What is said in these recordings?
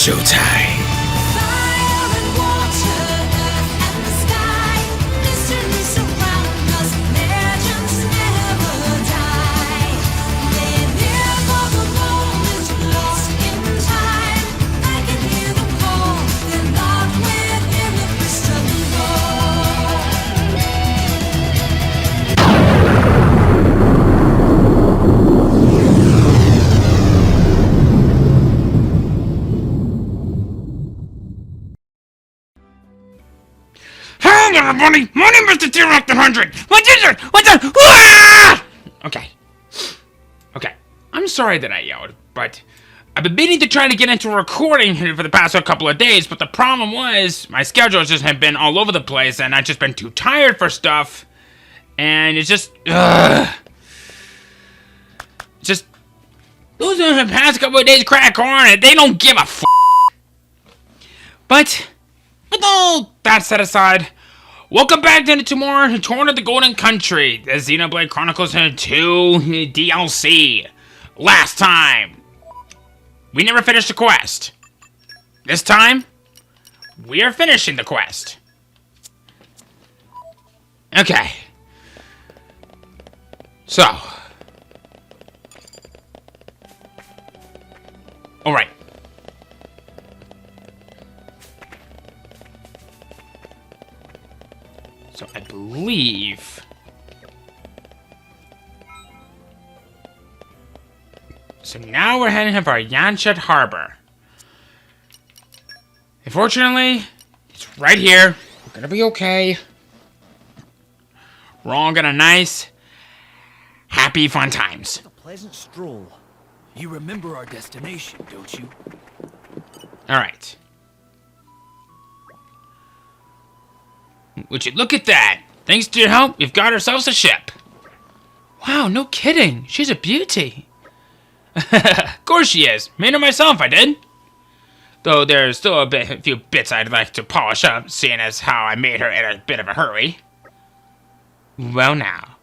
showtime. Fire and water, earth and the sky, mystery surround us, legends never die. Live here for the moment, lost in time. I can hear them call, they're locked within the crystal ball. Hello, everybody! My name is the T-Rex 100! What is it? What the? Ah! Okay. I'm sorry that I yelled, but I've been meaning to try to get into recording here for the past couple of days, but the problem was my schedule just had been all over the place, and I've just been too tired for stuff, and it's just, just losing the past couple of days crack on, and they don't give a f***. But with all that set aside, welcome back to tomorrow, Torna the Golden Country, the Xenoblade Chronicles 2 DLC. Last time, we never finished the quest. This time, we are finishing the quest. Okay. So. Alright. So I believe... So now we're heading for Yanshet Harbor. Unfortunately, it's right here. We're gonna be okay. We're all gonna nice, happy, fun times. A pleasant stroll. You remember our destination, don't you? Alright. Would you look at that? Thanks to your help, we've got ourselves a ship. Wow, no kidding. She's a beauty. Of course she is. Made her myself, I did. Though there's still a few bits I'd like to polish up, seeing as how I made her in a bit of a hurry. Well now,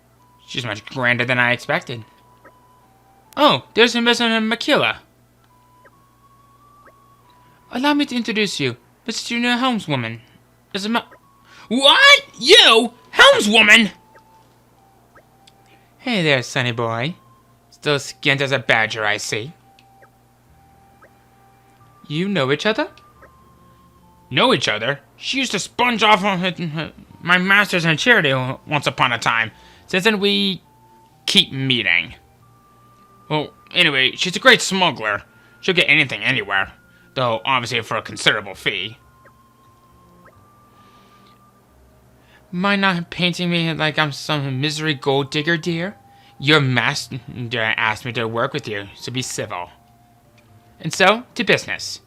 she's much grander than I expected. Oh, there's Miss Makila. Allow me to introduce you, Mr. Junior Helmswoman. Is it What? You? Helmswoman? Hey there, sonny boy. Still skint as a badger, I see. You know each other? Know each other? She used to sponge off on my masters in charity once upon a time. Since then, we keep meeting. Well, anyway, she's a great smuggler. She'll get anything anywhere. Though, obviously, for a considerable fee. Mind not painting me like I'm some misery gold digger, dear? Your master asked me to work with you, so be civil. And so, to business.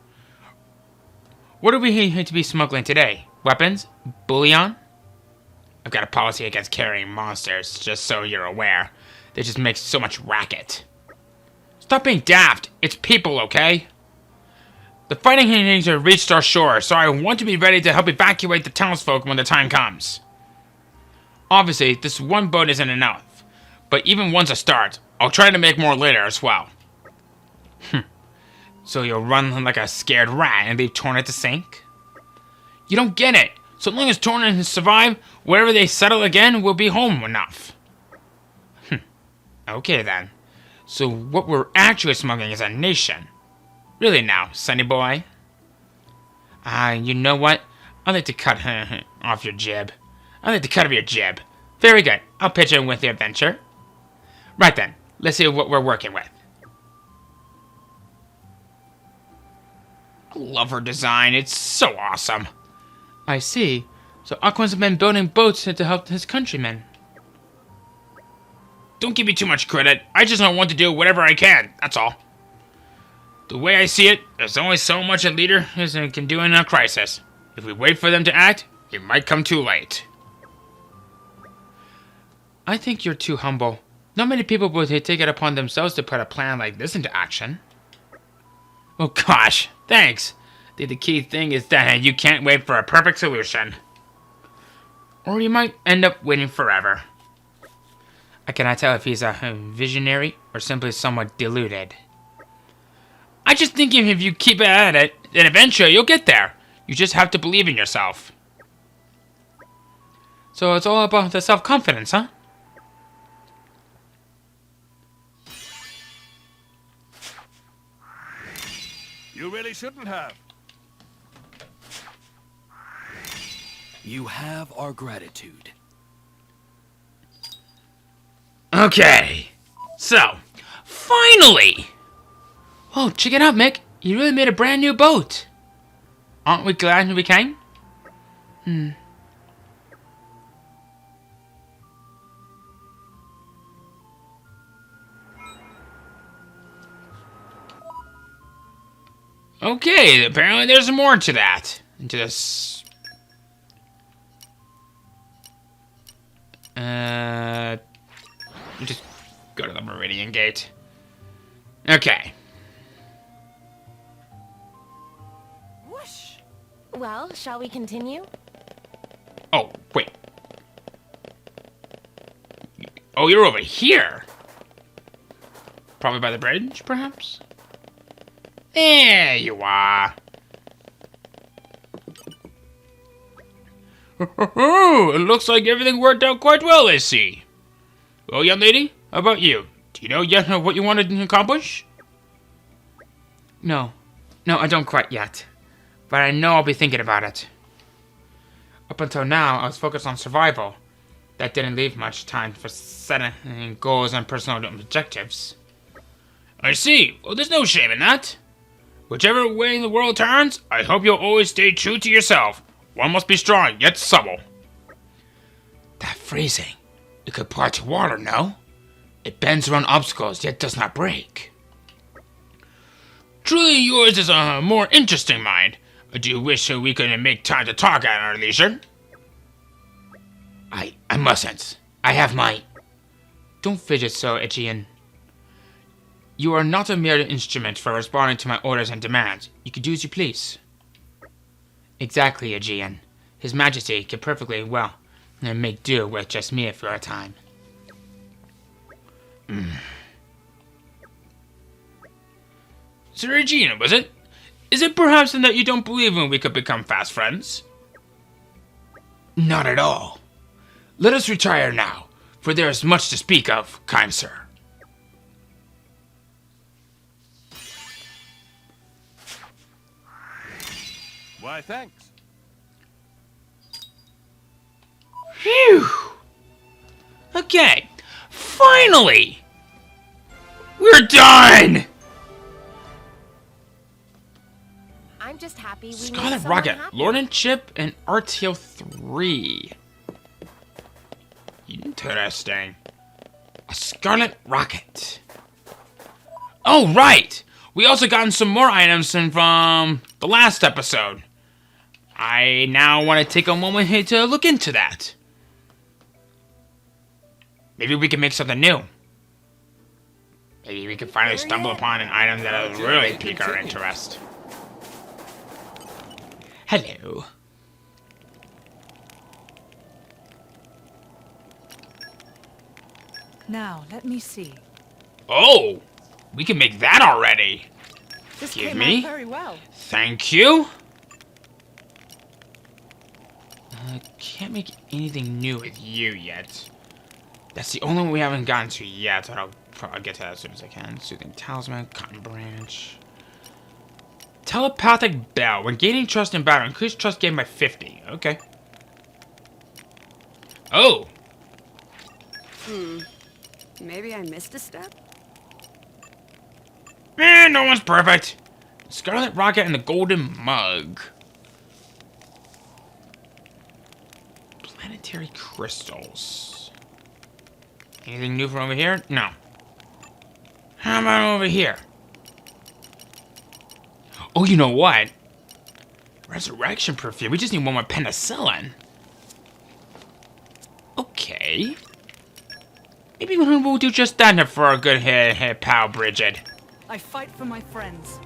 What are we here to be smuggling today? Weapons? Bullion? I've got a policy against carrying monsters, just so you're aware. They just make so much racket. Stop being daft. It's people, okay? The fighting needs have reached our shore, so I want to be ready to help evacuate the townsfolk when the time comes. Obviously, this one boat isn't enough. But even one's a start. I'll try to make more later as well. So you'll run like a scared rat and leave Torna to sink? You don't get it. So long as Torna survive, wherever they settle again will be home enough. Okay then. So what we're actually smuggling is a nation. Really now, sonny boy? You know what? I'd like to cut off your jib. I'd like to cut off your jib. Very good. I'll pitch in with the adventure. Right then, let's see what we're working with. I love her design, it's so awesome. I see. So Aquan's been building boats to help his countrymen. Don't give me too much credit, I just don't want to do whatever I can, that's all. The way I see it, there's only so much a leader can do in a crisis. If we wait for them to act, it might come too late. I think you're too humble. Not many people would take it upon themselves to put a plan like this into action. Oh gosh, thanks. The key thing is that you can't wait for a perfect solution. Or you might end up waiting forever. I cannot tell if he's a visionary or simply somewhat deluded. I just think if you keep at it, Then eventually you'll get there. You just have to believe in yourself. So it's all about the self-confidence, huh? You really shouldn't have. You have our gratitude. Okay. So, finally! Oh, check it out, Mick. You really made a brand new boat. Aren't we glad we came? Okay, apparently there's more to that. To this. Just go to the Meridian Gate. Okay. Whoosh. Well, shall we continue? Oh, wait. Oh, you're over here. Probably by the bridge, perhaps? There you are. Oh, it looks like everything worked out quite well, I see. Well, young lady, how about you? Do you know yet what you wanted to accomplish? No, I don't quite yet. But I know I'll be thinking about it. Up until now, I was focused on survival. That didn't leave much time for setting goals and personal objectives. I see. Well, there's no shame in that. Whichever way the world turns, I hope you'll always stay true to yourself. One must be strong, yet supple. That phrasing. It could apply to water, no? It bends around obstacles, yet does not break. Truly yours is a more interesting mind. I do wish we could make time to talk at our leisure. I mustn't. I have my... Don't fidget so, Aegean. You are not a mere instrument for responding to my orders and demands. You can do as you please. Exactly, Aegean. His Majesty can perfectly well make do with just me for a time. Sir Aegean, was it? Is it perhaps that you don't believe we could become fast friends? Not at all. Let us retire now, for there is much to speak of, kind sir. Why, thanks. Phew! Okay, finally! We're done! I'm just happy we made Scarlet someone Rocket, happy. Lord and Chip, and RTO 3. Interesting. A Scarlet Rocket. Oh, right! We also gotten some more items from the last episode. I now want to take a moment here to look into that. Maybe we can make something new. Maybe we can finally stumble upon an item that will really pique our interest. Hello. Now, let me see. Oh! We can make that already! This Give came me. out very well. Thank you! Can't make anything new with you yet. That's the only one we haven't gotten to yet, but I'll get to that as soon as I can. Soothing Talisman, Cotton Branch. Telepathic Bell. When gaining trust in battle, increase trust gained by 50. Okay. Oh! Maybe I missed a step? No one's perfect. Scarlet Rocket and the Golden Mug. Planetary Crystals. Anything new from over here? No. How about over here? Oh, you know what? Resurrection Perfume. We just need one more penicillin. Okay. Maybe we'll do just that for our good hey, pal, Bridget. I fight for my friends.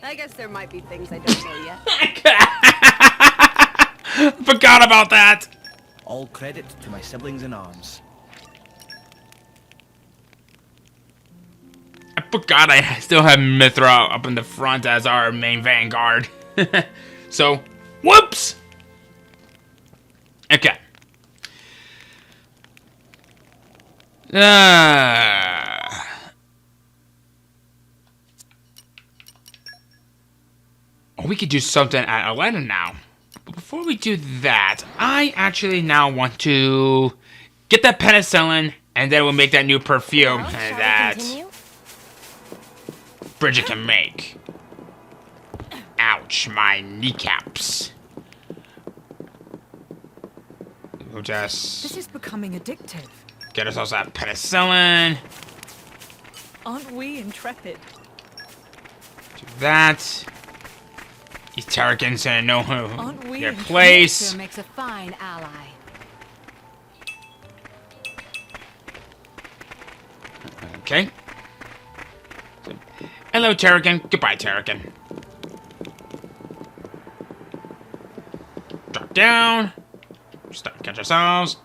I guess there might be things I don't know yet. Forgot about that. All credit to my siblings in arms. forgot I still have Mithra up in the front as our main vanguard. So, whoops! Okay. We could do something at Atlanta now. But before we do that, I actually now want to get that penicillin, and then we'll make that new perfume Well, shall we that continue? Bridget can make. Ouch, my kneecaps. We'll This just is becoming addictive. get ourselves that penicillin. Aren't we intrepid? Do that. These Terragins gonna know Aren't we their in place. Nature makes a fine ally. Okay. Hello, Terragon. Goodbye, Terragon. Drop down. Stop. Catch ourselves.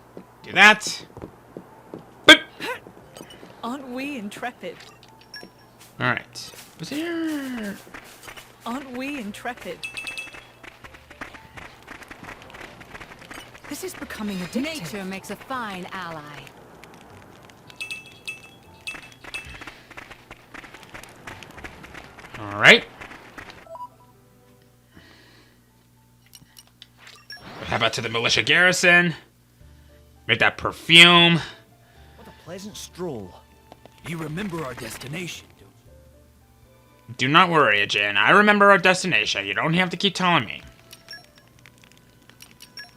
Do that. Boop. Aren't we intrepid? All right. Was there? Aren't we intrepid? This is becoming addictive. Nature makes a fine ally. All right. How about to the militia garrison? Make that perfume. What a pleasant stroll. You remember our destination, don't you? Do not worry, Jin. I remember our destination. You don't have to keep telling me.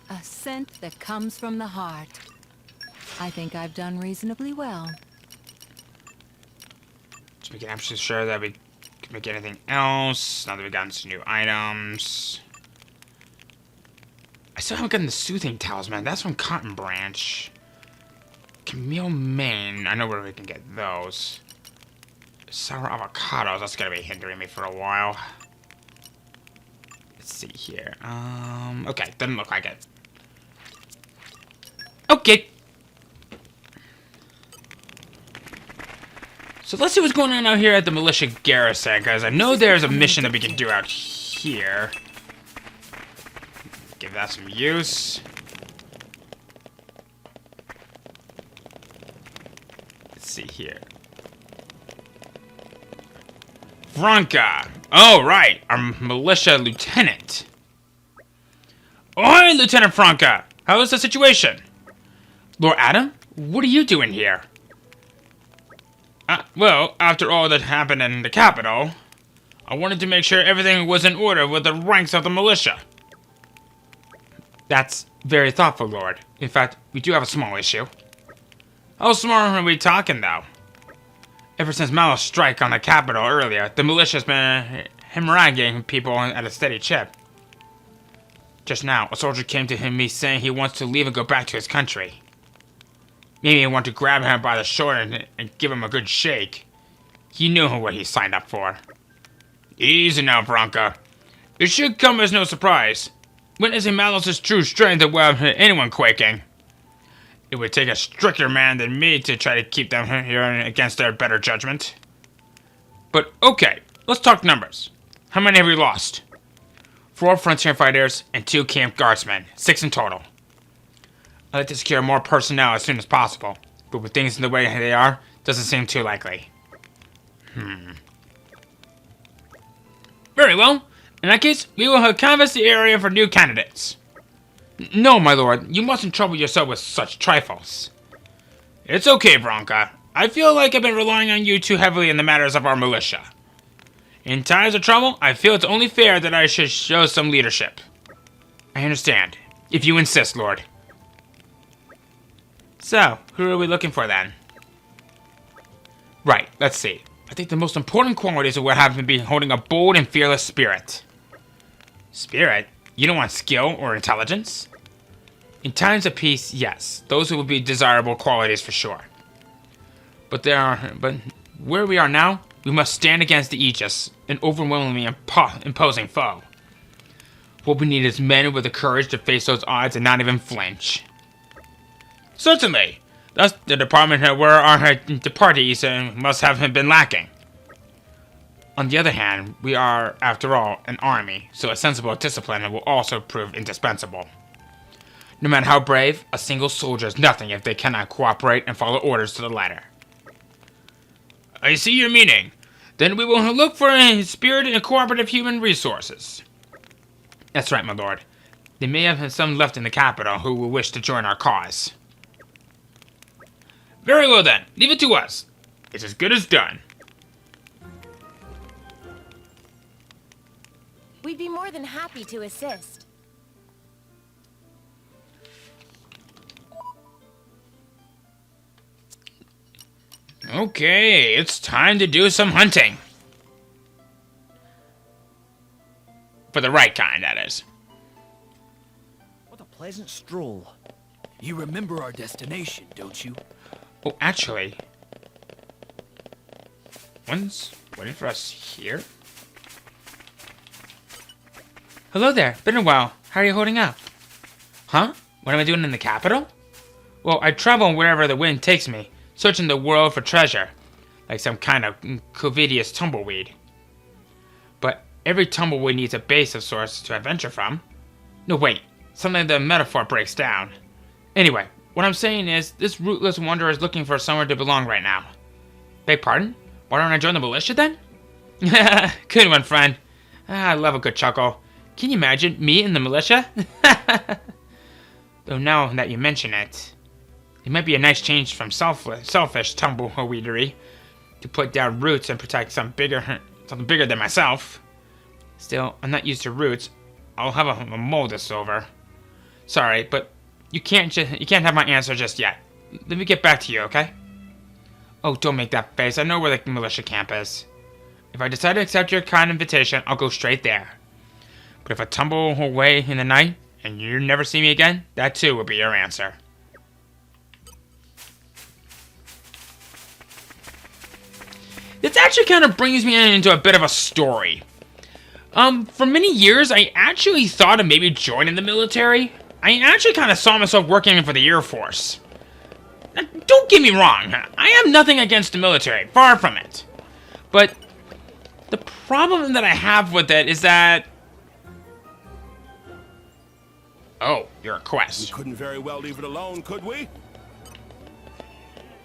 A scent that comes from the heart. I think I've done reasonably well. Just making absolutely sure that we can make anything else. Now that we've gotten some new items. I still haven't gotten the soothing talisman. That's from Cotton Branch. Camille Mane. I know where we can get those. Sour avocados. That's gonna be hindering me for a while. Let's see here. Okay, doesn't look like it. Okay. So let's see what's going on out here at the militia garrison, guys. I know there's a mission that we can do out here. Give that some use. Let's see here. Franca. Oh, right. Our militia lieutenant. Oh, hi, Lieutenant Franca. How is the situation? Lord Adam, what are you doing here? Well, after all that happened in the capital, I wanted to make sure everything was in order with the ranks of the militia. That's very thoughtful, Lord. In fact, we do have a small issue. How small are we talking, though? Ever since Malo's strike on the capital earlier, the militia's been hemorrhaging people at a steady chip. Just now, a soldier came to me saying he wants to leave and go back to his country. Maybe I want to grab him by the shoulder and give him a good shake. He knew what he signed up for. Easy now, Franca. It should come as no surprise. Witnessing Malos' true strength will have anyone quaking. It would take a stricter man than me to try to keep them here against their better judgment. But okay, let's talk numbers. How many have we lost? 4 frontier fighters and 2 camp guardsmen, 6 in total. I'd like to secure more personnel as soon as possible, but with things in the way they are, doesn't seem too likely. Very well. In that case, we will canvass the area for new candidates. No, my lord, you mustn't trouble yourself with such trifles. It's okay, Bronca. I feel like I've been relying on you too heavily in the matters of our militia. In times of trouble, I feel it's only fair that I should show some leadership. I understand. If you insist, Lord. So, who are we looking for then? Right, let's see. I think the most important qualities of what have to be holding a bold and fearless spirit. Spirit? You don't want skill or intelligence? In times of peace, yes, those will be desirable qualities for sure. But where we are now, we must stand against the Aegis, an overwhelmingly imposing foe. What we need is men with the courage to face those odds and not even flinch. Certainly. That's the department where our parties must have been lacking. On the other hand, we are, after all, an army, so a sensible discipline will also prove indispensable. No matter how brave, a single soldier is nothing if they cannot cooperate and follow orders to the letter. I see your meaning. Then we will look for a spirited and cooperative human resources. That's right, my lord. They may have some left in the capital who will wish to join our cause. Very well then, leave it to us. It's as good as done. We'd be more than happy to assist. Okay, it's time to do some hunting. For the right kind, that is. What a pleasant stroll. You remember our destination, don't you? Oh, actually... One's waiting for us here? Hello there, been a while. How are you holding up? Huh? What am I doing in the capital? Well, I travel wherever the wind takes me, searching the world for treasure, like some kind of covidious tumbleweed. But every tumbleweed needs a base of sorts to adventure from. No, wait, something the metaphor breaks down. Anyway, what I'm saying is, this rootless wanderer is looking for somewhere to belong right now. Beg pardon? Why don't I join the militia then? Good one, friend. I love a good chuckle. Can you imagine me in the militia? Though now that you mention it, it might be a nice change from selfish tumbleweedery to put down roots and protect something bigger than myself. Still, I'm not used to roots. I'll have a mull this over. Sorry, but you can't have my answer just yet. Let me get back to you, okay? Oh, don't make that face. I know where the militia camp is. If I decide to accept your kind invitation, I'll go straight there. But if I tumble away in the night, and you never see me again, that too will be your answer. This actually kind of brings me into a bit of a story. For many years, I actually thought of maybe joining the military. I actually kind of saw myself working for the Air Force. Now, don't get me wrong, I have nothing against the military, far from it. But the problem that I have with it is that... Oh, your request. We couldn't very well leave it alone, could we?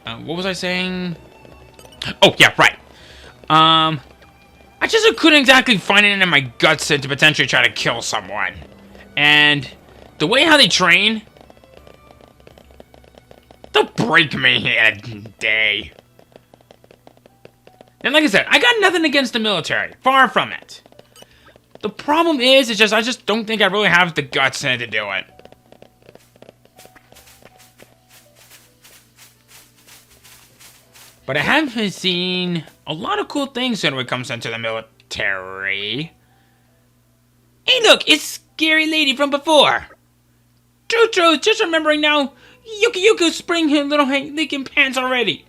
What was I saying? Oh, yeah, right. I just couldn't exactly find it in my guts to potentially try to kill someone. And the way how they train... They'll break me in a day. And like I said, I got nothing against the military. Far from it. The problem is I just don't think I really have the guts to do it. But I have seen a lot of cool things when it comes into the military. Hey look, it's Scary Lady from before. True, just remembering now. Yuki spring her little leaking pants already.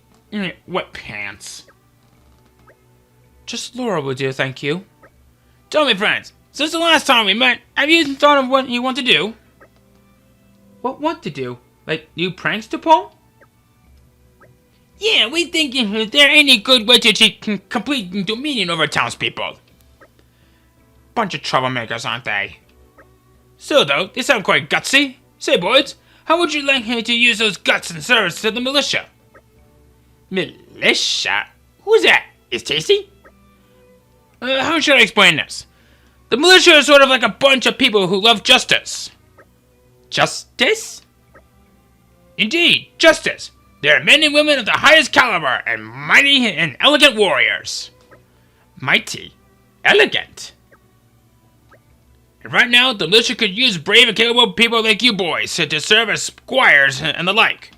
What pants? Just Laura will do, thank you. Tell me, friends, since the last time we met, have you thought of what you want to do? What to do? Like new pranks to pull? Yeah, we think if there any good way to achieve complete dominion over townspeople. Bunch of troublemakers, aren't they? So though, they sound quite gutsy. Say, boys, how would you like to use those guts in service to the militia? Militia? Who's that? Is Tasty? How should I explain this? The militia is sort of like a bunch of people who love justice. Justice? Indeed, justice. They are men and women of the highest caliber and mighty and elegant warriors. Mighty? Elegant? And right now, the militia could use brave and capable people like you boys to serve as squires and the like.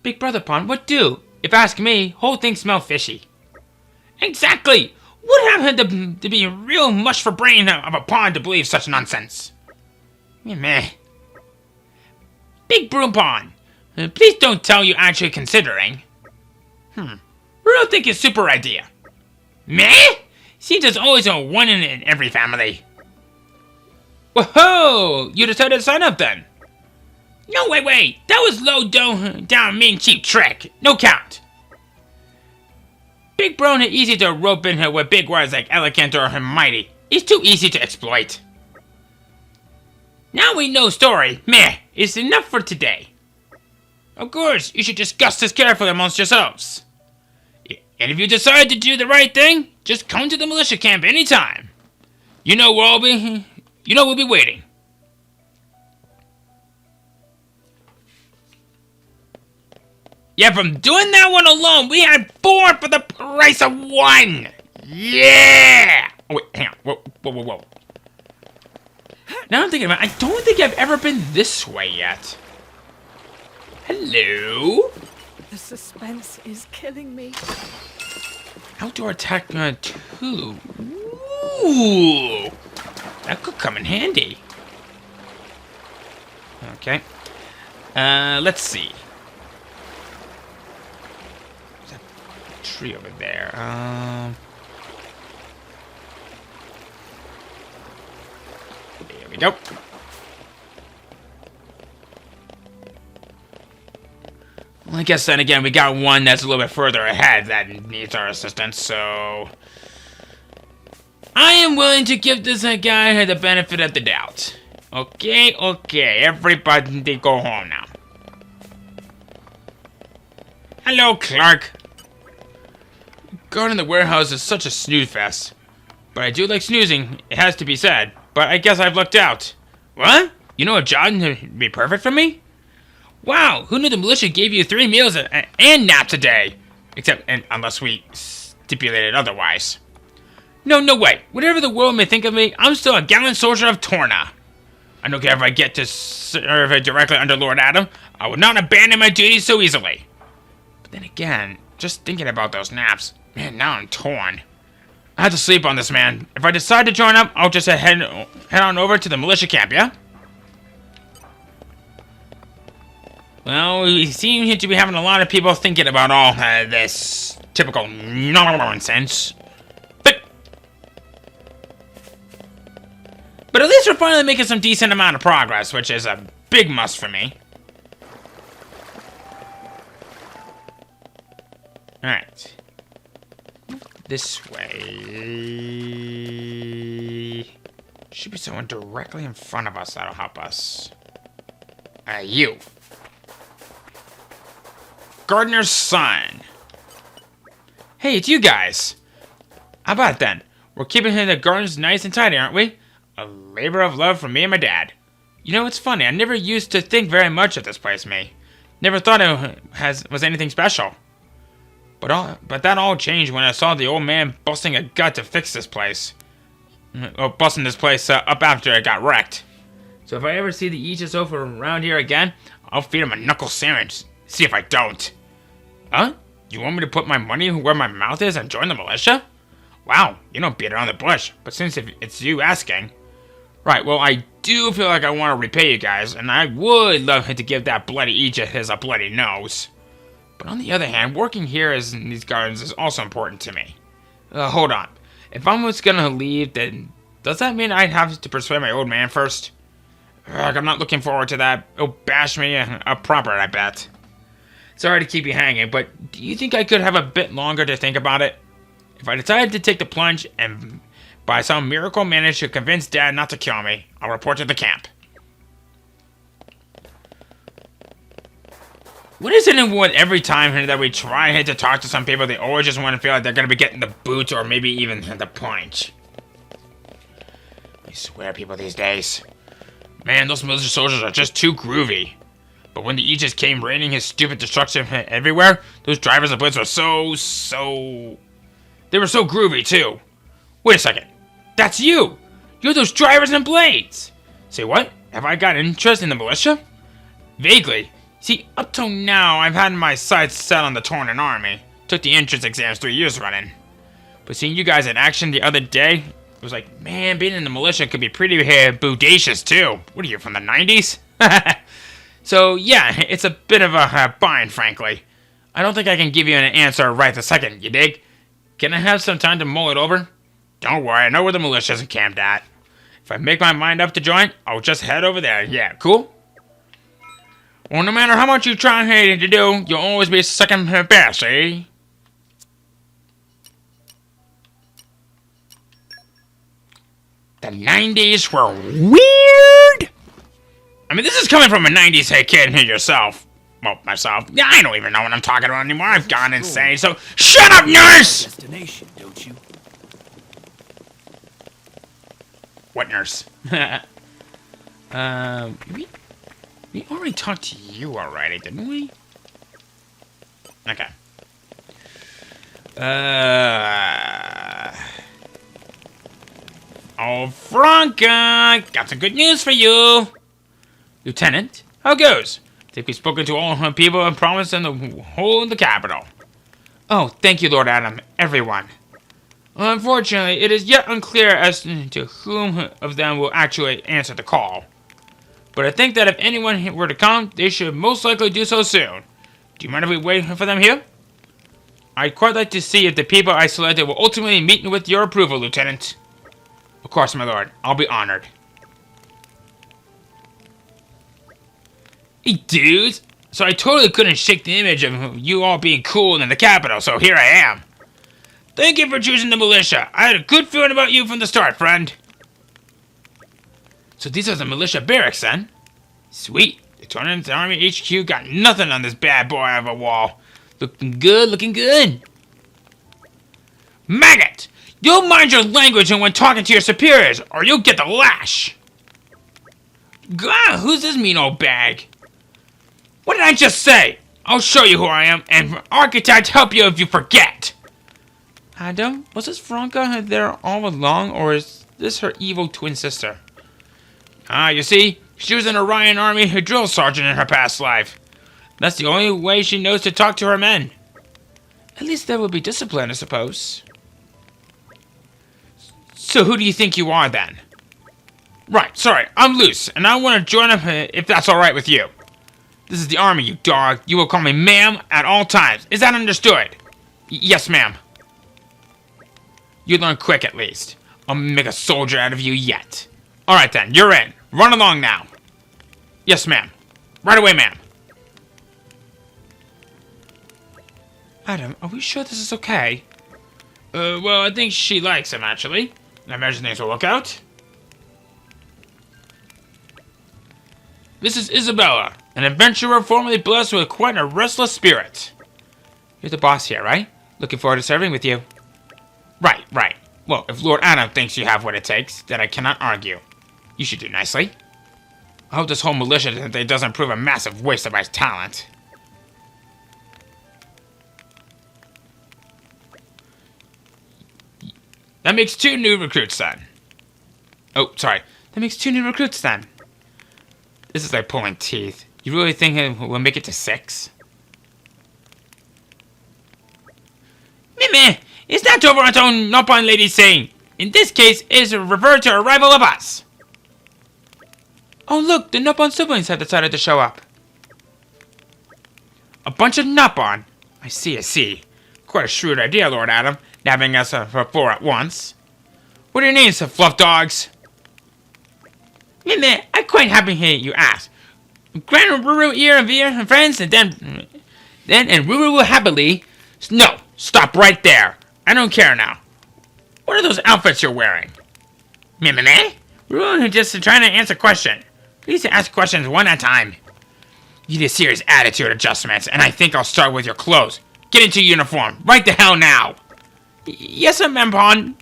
Big Brother Pond, what do? If ask me, whole thing smell fishy. Exactly! What happened to be a real mush for brain of a pond to believe such nonsense? Meh. Big Broom Pond, please don't tell you actually considering. We don't think it's super idea. Meh? Seems there's always a one in every family. Whoa! You decided to sign up then? No, wait. That was low down mean cheap trick. No count. Big Bro ain't easy to rope in here with big words like elegant or mighty. He's too easy to exploit. Now we know story. Meh, it's enough for today. Of course, you should discuss this carefully amongst yourselves. And if you decide to do the right thing, just come to the militia camp anytime. You know we'll be waiting. Yeah, from doing that one alone, we had 4 for the price of 1. Yeah! Oh, wait, hang on. Whoa. Now I'm thinking about it, I don't think I've ever been this way yet. Hello? The suspense is killing me. Outdoor attack 2. Ooh! That could come in handy. Okay. Let's see. There's a tree over there. There we go. Well, I guess then again, we got one that's a little bit further ahead that needs our assistance, so... I am willing to give this guy the benefit of the doubt. Okay, everybody go home now. Hello, Clark. Guarding the warehouse is such a snooze fest. But I do like snoozing, it has to be said. But I guess I've lucked out. What? You know a job would be perfect for me? Wow, who knew the militia gave you 3 meals and naps a day? Unless we stipulated otherwise. No way. Whatever the world may think of me, I'm still a gallant soldier of Torna. I don't care if I get to serve directly under Lord Adam. I would not abandon my duties so easily. But then again, just thinking about those naps, man, now I'm torn. I have to sleep on this, man. If I decide to join up, I'll just head on over to the militia camp, yeah? Well, we seem to be having a lot of people thinking about all this typical nonsense. But at least we're finally making some decent amount of progress, which is a big must for me. Alright. This way... Should be someone directly in front of us that'll help us. You. Gardener's son. Hey, it's you guys. How about it then? We're keeping the gardens nice and tidy, aren't we? A labor of love from me and my dad. You know, it's funny. I never used to think very much of this place, me. Never thought it was anything special. But that all changed when I saw the old man busting a gut to fix this place. Or busting this place up after it got wrecked. So if I ever see the Aegis over around here again, I'll feed him a knuckle sandwich. See if I don't. Huh? You want me to put my money where my mouth is and join the militia? Wow, you don't beat around the bush. But since it's you asking... Right, well, I do feel like I want to repay you guys, and I would love to give that bloody Aegis a bloody nose. But on the other hand, working here in these gardens is also important to me. Hold on. If I was gonna leave, then does that mean I'd have to persuade my old man first? I'm not looking forward to that. It'll bash me up proper, I bet. Sorry to keep you hanging, but do you think I could have a bit longer to think about it? If I decided to take the plunge and by some miracle manage to convince Dad not to kill me, I'll report to the camp. What is it with every time that we try to talk to some people, they always just want to feel like they're going to be getting the boot or maybe even the punch? I swear, people these days. Man, those militia soldiers are just too groovy. But when the Aegis came raining his stupid destruction everywhere, those drivers of blitz were so... They were so groovy, too. Wait a second. That's you! You're those drivers and blades! Say what? Have I got interest in the militia? Vaguely. See, up till now, I've had my sights set on the Torna army. Took the entrance exams 3 years running. But seeing you guys in action the other day, it was like, man, being in the militia could be pretty bodacious, too. What are you, from the 90s? So, yeah, it's a bit of a bind, frankly. I don't think I can give you an answer right this second, you dig? Can I have some time to mull it over? Don't worry, I know where the militia's encamped at. If I make my mind up to join, I'll just head over there. Yeah, cool? Well, no matter how much you try to do, you'll always be second best, eh? The 90s were weird! I mean, this is coming from a 90s hey kid yourself. Well, myself. Yeah, I don't even know what I'm talking about anymore. I've gone insane, so shut up, nurse! Destination, don't you? What nurse? We already talked to you already, didn't we? Okay. Oh, Franca! Got some good news for you! Lieutenant, how goes? Think we've spoken to all her people and promised them the whole of the capital. Oh, thank you, Lord Adam. Everyone. Unfortunately, it is yet unclear as to whom of them will actually answer the call. But I think that if anyone were to come, they should most likely do so soon. Do you mind if we wait for them here? I'd quite like to see if the people I selected will ultimately meet with your approval, Lieutenant. Of course, my lord. I'll be honored. Hey, dudes! So I totally couldn't shake the image of you all being cool in the capital, so here I am. Thank you for choosing the militia. I had a good feeling about you from the start, friend. So these are the militia barracks, then? Sweet. The Torna Army HQ got nothing on this bad boy of a wall. Looking good, looking good. Maggot! You'll mind your language when talking to your superiors, or you'll get the lash. God, who's this mean old bag? What did I just say? I'll show you who I am, and Architect help you if you forget. Adam, was this Franca there all along, or is this her evil twin sister? Ah, you see, she was an Orion Army drill sergeant in her past life. That's the only way she knows to talk to her men. At least there will be discipline, I suppose. So who do you think you are, then? Right, sorry, I'm loose, and I want to join up if that's alright with you. This is the army, you dog. You will call me ma'am at all times. Is that understood? Yes, ma'am. You learn quick, at least. I'll make a soldier out of you yet. Alright then, you're in. Run along now. Yes, ma'am. Right away, ma'am. Adam, are we sure this is okay? Well, I think she likes him, actually. I imagine things will work out. This is Isabella, an adventurer formerly blessed with quite a restless spirit. You're the boss here, right? Looking forward to serving with you. Right, right. Well, if Lord Adam thinks you have what it takes, then I cannot argue. You should do nicely. I hope this whole militia thing doesn't prove a massive waste of my talent. That makes 2 new recruits then. Oh, sorry. That makes 2 new recruits then. This is like pulling teeth. You really think we'll make it to 6? Meh, it's not Toronto Nopon lady saying. In this case, it is a revert to a rival of us. Oh look, the Nopon siblings have decided to show up. A bunch of Nopon? I see, I see. Quite a shrewd idea, Lord Adam. Nabbing us for 4 at once. What are your names, fluff dogs? Meh, I'm quite happy here you ask. Grand Ruru ear and veer and friends, and then and Ruru will happily. No, stop right there. I don't care now. What are those outfits you're wearing? Meh? Ruru just trying to answer a question. Please ask questions one at a time. You need a serious attitude adjustments, and I think I'll start with your clothes. Get into uniform, right the hell now. Yes, sir, Mempon.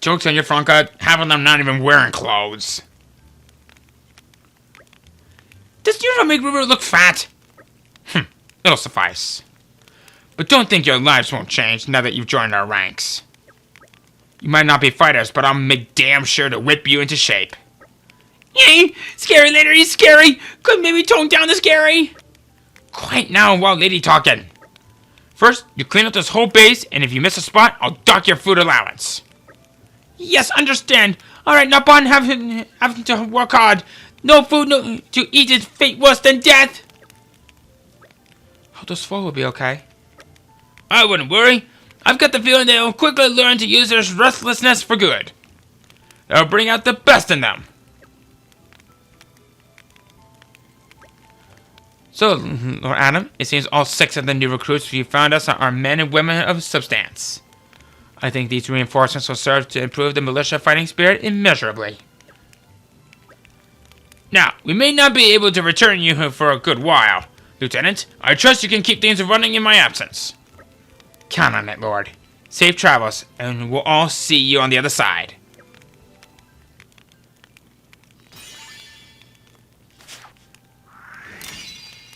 Joke's on you, Franca. Half of them not even wearing clothes. Does uniform make Ruru look fat? It'll suffice. But don't think your lives won't change now that you've joined our ranks. You might not be fighters, but I'll make damn sure to whip you into shape. Yay! Scary later, he's scary! Could maybe tone down the scary? Quiet now while lady talking. First, you clean up this whole base, and if you miss a spot, I'll dock your food allowance. Yes, understand. Alright, Nopon, having to work hard. No food to eat is fate worse than death. Hope those 4 will be okay. I wouldn't worry. I've got the feeling they'll quickly learn to use their restlessness for good. They'll bring out the best in them. So, Lord Adam, it seems all 6 of the new recruits you found us are men and women of substance. I think these reinforcements will serve to improve the militia fighting spirit immeasurably. Now, we may not be able to return you for a good while. Lieutenant, I trust you can keep things running in my absence. Count on it, Lord. Safe travels, and we'll all see you on the other side.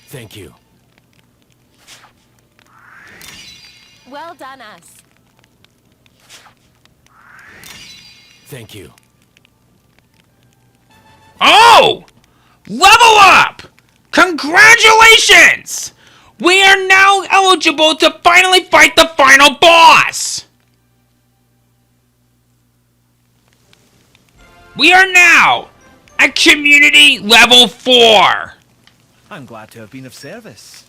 Thank you. Well done, us. Thank you. Oh! Level up! Congratulations! We are now eligible to finally fight the final boss! We are now at Community Level 4! I'm glad to have been of service.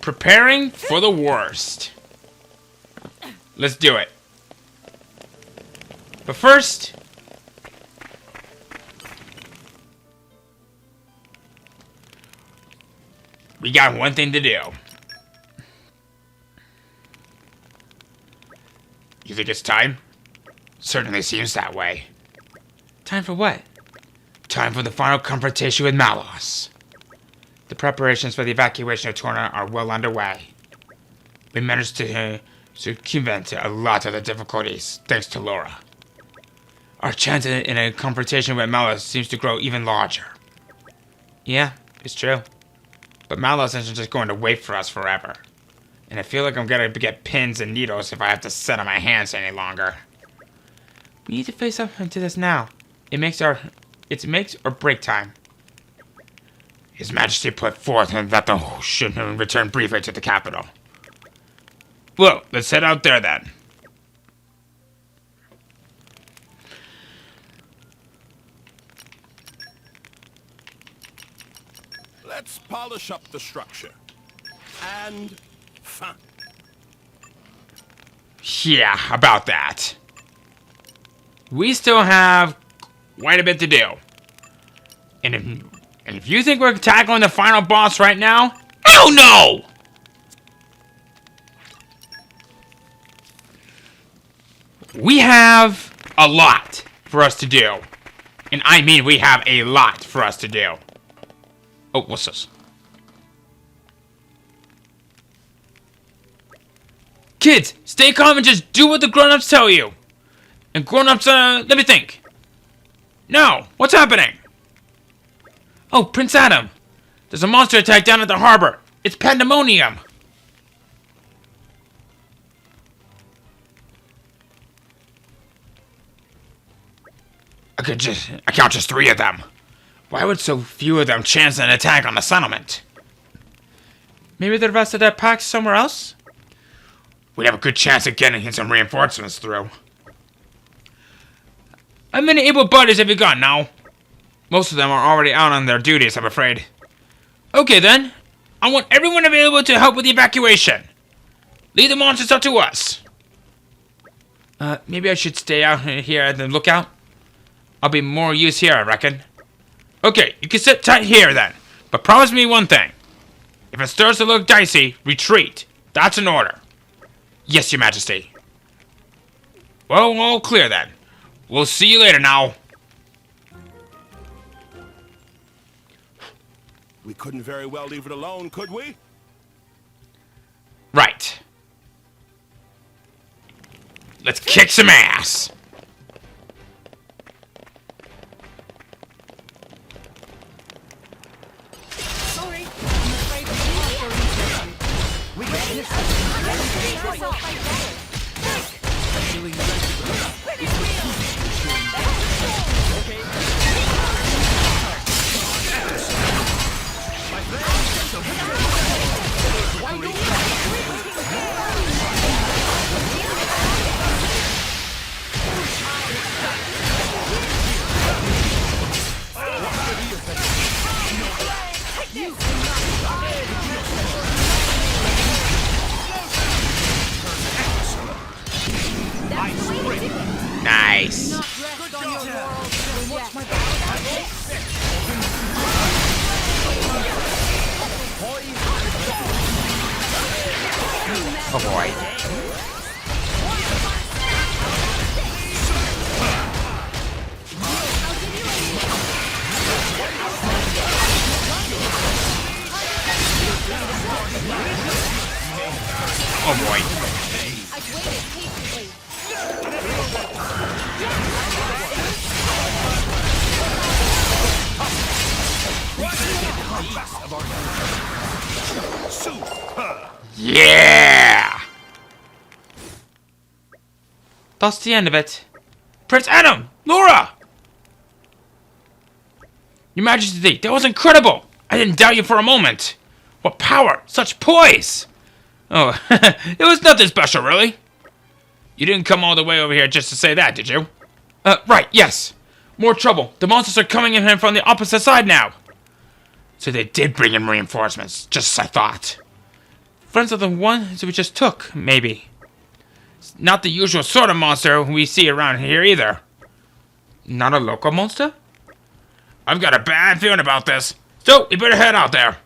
Preparing for the worst. Let's do it. But first, we got one thing to do. You think it's time? Certainly seems that way. Time for what? Time for the final confrontation with Malos. The preparations for the evacuation of Torna are well underway. We managed to circumvent a lot of the difficulties, thanks to Laura. Our chance in a confrontation with Malos seems to grow even larger. Yeah, it's true. But Malos isn't just going to wait for us forever. And I feel like I'm gonna get pins and needles if I have to sit on my hands any longer. We need to face up to this now. It's make or break time. His Majesty put forth that the host should return briefly to the capital. Well, let's head out there then. Let's polish up the structure. And fun. Yeah, about that. We still have quite a bit to do. And if you think we're tackling the final boss right now, hell no! We have a lot for us to do. And I mean we have a lot for us to do. Oh, what's this? Kids, stay calm and just do what the grown-ups tell you. And grown-ups, let me think. No, what's happening? Oh, Prince Adam. There's a monster attack down at the harbor. It's pandemonium. I count just 3 of them. Why would so few of them chance an attack on the settlement? Maybe the rest of that pack's somewhere else? We'd have a good chance of getting some reinforcements through. How many able buddies have you got now? Most of them are already out on their duties, I'm afraid. Okay then. I want everyone available to help with the evacuation. Leave the monsters up to us. Maybe I should stay out here at the lookout? I'll be more use here, I reckon. Okay, you can sit tight here then. But promise me one thing. If it starts to look dicey, retreat. That's an order. Yes, Your Majesty. Well, all clear then. We'll see you later now. We couldn't very well leave it alone, could we? Right. Let's kick some ass. Sorry. I'm afraid we got this. Feeling ready. Nice. boy. I've waited patiently. Yeah! That's the end of it. Prince Adam! Laura! Your Majesty, that was incredible! I didn't doubt you for a moment. What power! Such poise! Oh, it was nothing special, really. You didn't come all the way over here just to say that, did you? Right, yes. More trouble. The monsters are coming in from the opposite side now. So they did bring in reinforcements, just as I thought. Friends of the ones we just took, maybe. It's not the usual sort of monster we see around here either. Not a local monster? I've got a bad feeling about this, so we better head out there.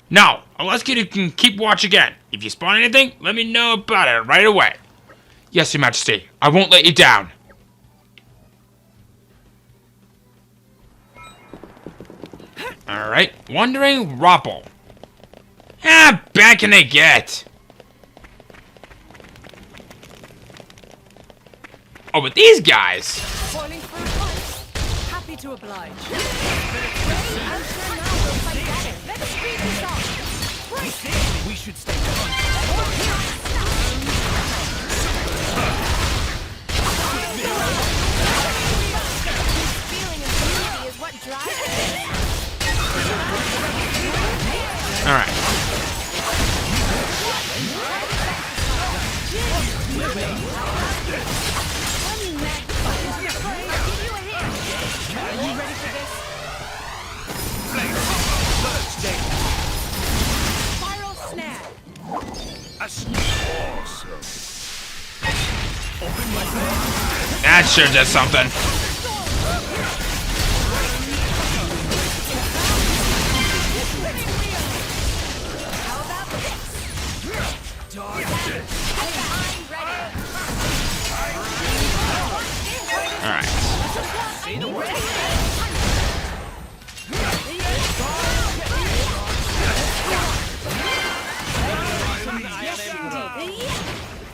Now, unless you can keep watch again. If you spawn anything, let me know about it right away. Yes, Your Majesty, I won't let you down. Alright, Wandering Robble. How bad can they get? Oh, but these guys! Boiling for a punch. Happy to oblige. I'm sure now we'll fight better. Let's speed this up. We should stay calm. Feeling of unity is what drives us. Alright. Spiral snare. That sure does something.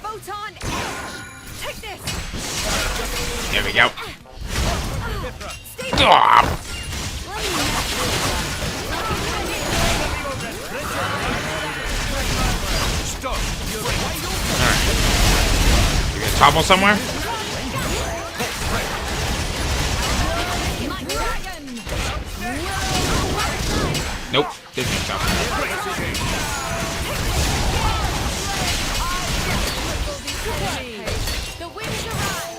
Photon edge. Take this. There we go. Ah, you gonna topple somewhere? Nope, didn't think so. The winds arrive.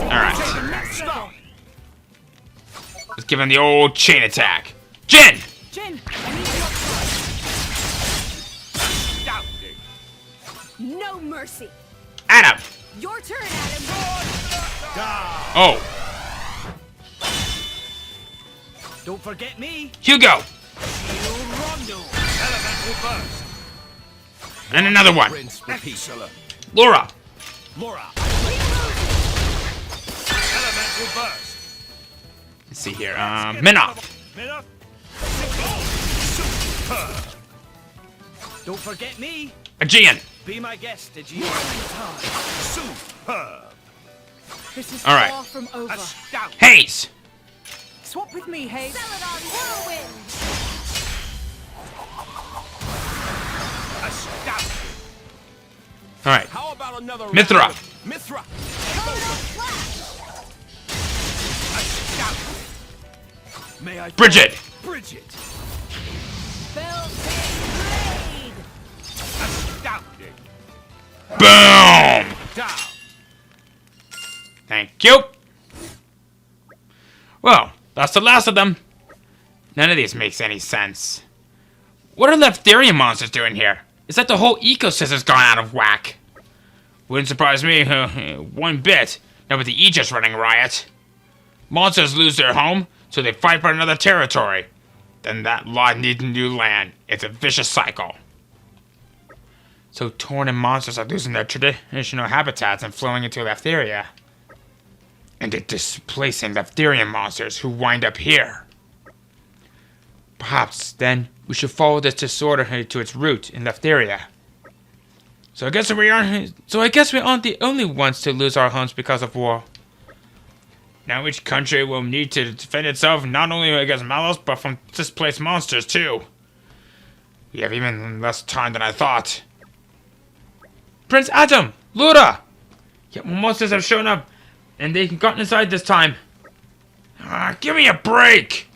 Alright. Let's give him the old chain attack. Jin! Jin, I need your No mercy. Adam! Your turn, Adam. Oh, Don't forget me. Hugo! And another one. Prince repeat. Laura! Laura. Let's see here. Minna! Minna. Don't forget me. Aegean! Be my guest, did you? This is All right. far from over. Hayes! Swap with me, Hayes. Celadon whirlwind. Alright. How about another Mithra. round of Mithra. May I Bridget! Bridget. Belting Astounding. Boom! Down. Thank you! Well, that's the last of them. None of these makes any sense. What are Leftarian monsters doing here? It's like the whole ecosystem's gone out of whack. Wouldn't surprise me one bit, now with the Aegis running riot. Monsters lose their home, so they fight for another territory. Then that lot needs new land. It's a vicious cycle. So Torna monsters are losing their traditional habitats and flowing into Leftaria. And they're displacing Leftarian monsters who wind up here. Perhaps then We should follow this disorder to its root in Leftheria. So I guess we aren't the only ones to lose our homes because of war. Now each country will need to defend itself not only against Malos, but from displaced monsters too. We have even less time than I thought. Prince Adam! Lura! Yet more monsters have shown up, and they've gotten inside this time. Give me a break!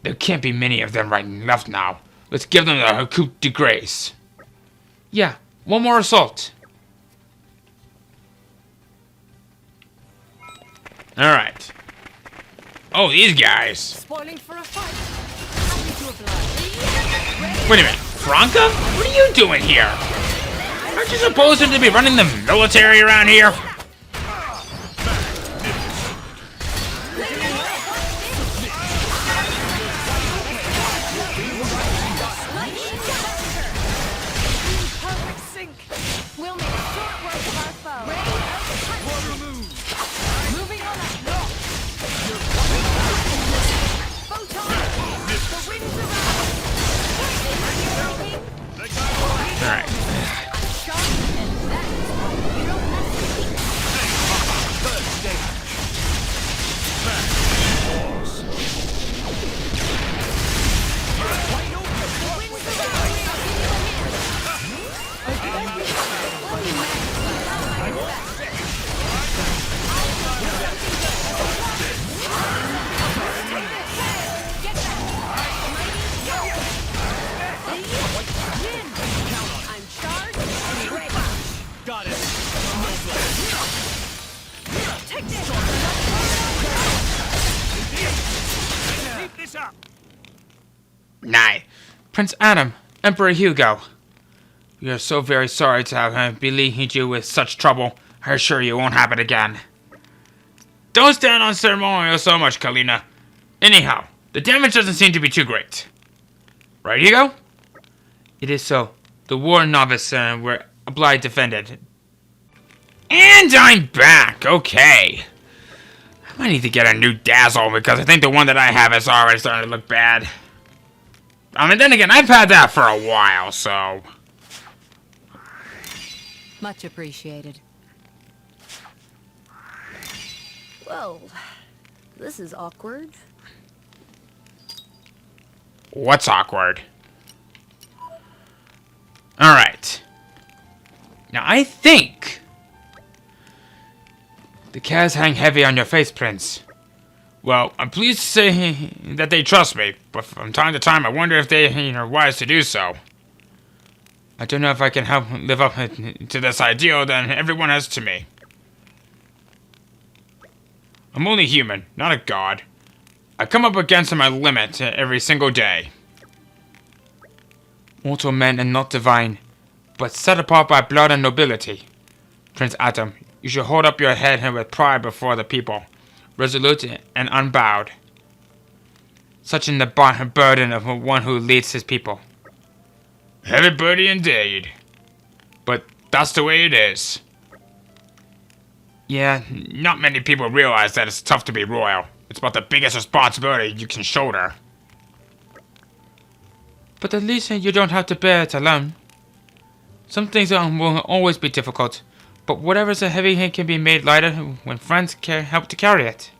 There can't be many of them right and left now. Let's give them the coup de grace. Yeah, one more assault. Alright. Oh, these guys. Spoiling for a fight. Happy to oblige. Wait a minute. Franca? What are you doing here? Aren't you supposed to be running the military around here? Perfect sync. We'll make short work of our foe. Moving on up. Photon. The winds around. Alright. Sharp, and that is why you don't mess with me. I'm charged and ready. Got it. Take this. Keep this up. Nah. Prince Adam, Emperor Hugo. We are so very sorry to have beleaguered you with such trouble. I assure you it won't happen again. Don't stand on ceremonial so much, Kalina. Anyhow, the damage doesn't seem to be too great. Right, Hugo? It is so. The war novice were obliged defended. And I'm back! Okay. I might need to get a new Dazzle because I think the one that I have is already starting to look bad. I mean, then again, I've had that for a while, so... Much appreciated. Well, this is awkward. What's awkward? Alright. Now, I think... the cares hang heavy on your face, Prince. Well, I'm pleased to say that they trust me, but from time to time I wonder if they are wise to do so. I don't know if I can help live up to this ideal that everyone has to me. I'm only human, not a god. I come up against my limit every single day. Mortal men and not divine, but set apart by blood and nobility. Prince Adam, you should hold up your head with pride before the people, resolute and unbowed. Such in the burden of one who leads his people. Heavy burden indeed. But that's the way it is. Yeah, not many people realize that it's tough to be royal. It's about the biggest responsibility you can shoulder. But at least you don't have to bear it alone. Some things will always be difficult, but whatever's a heavy hand can be made lighter when friends help to carry it.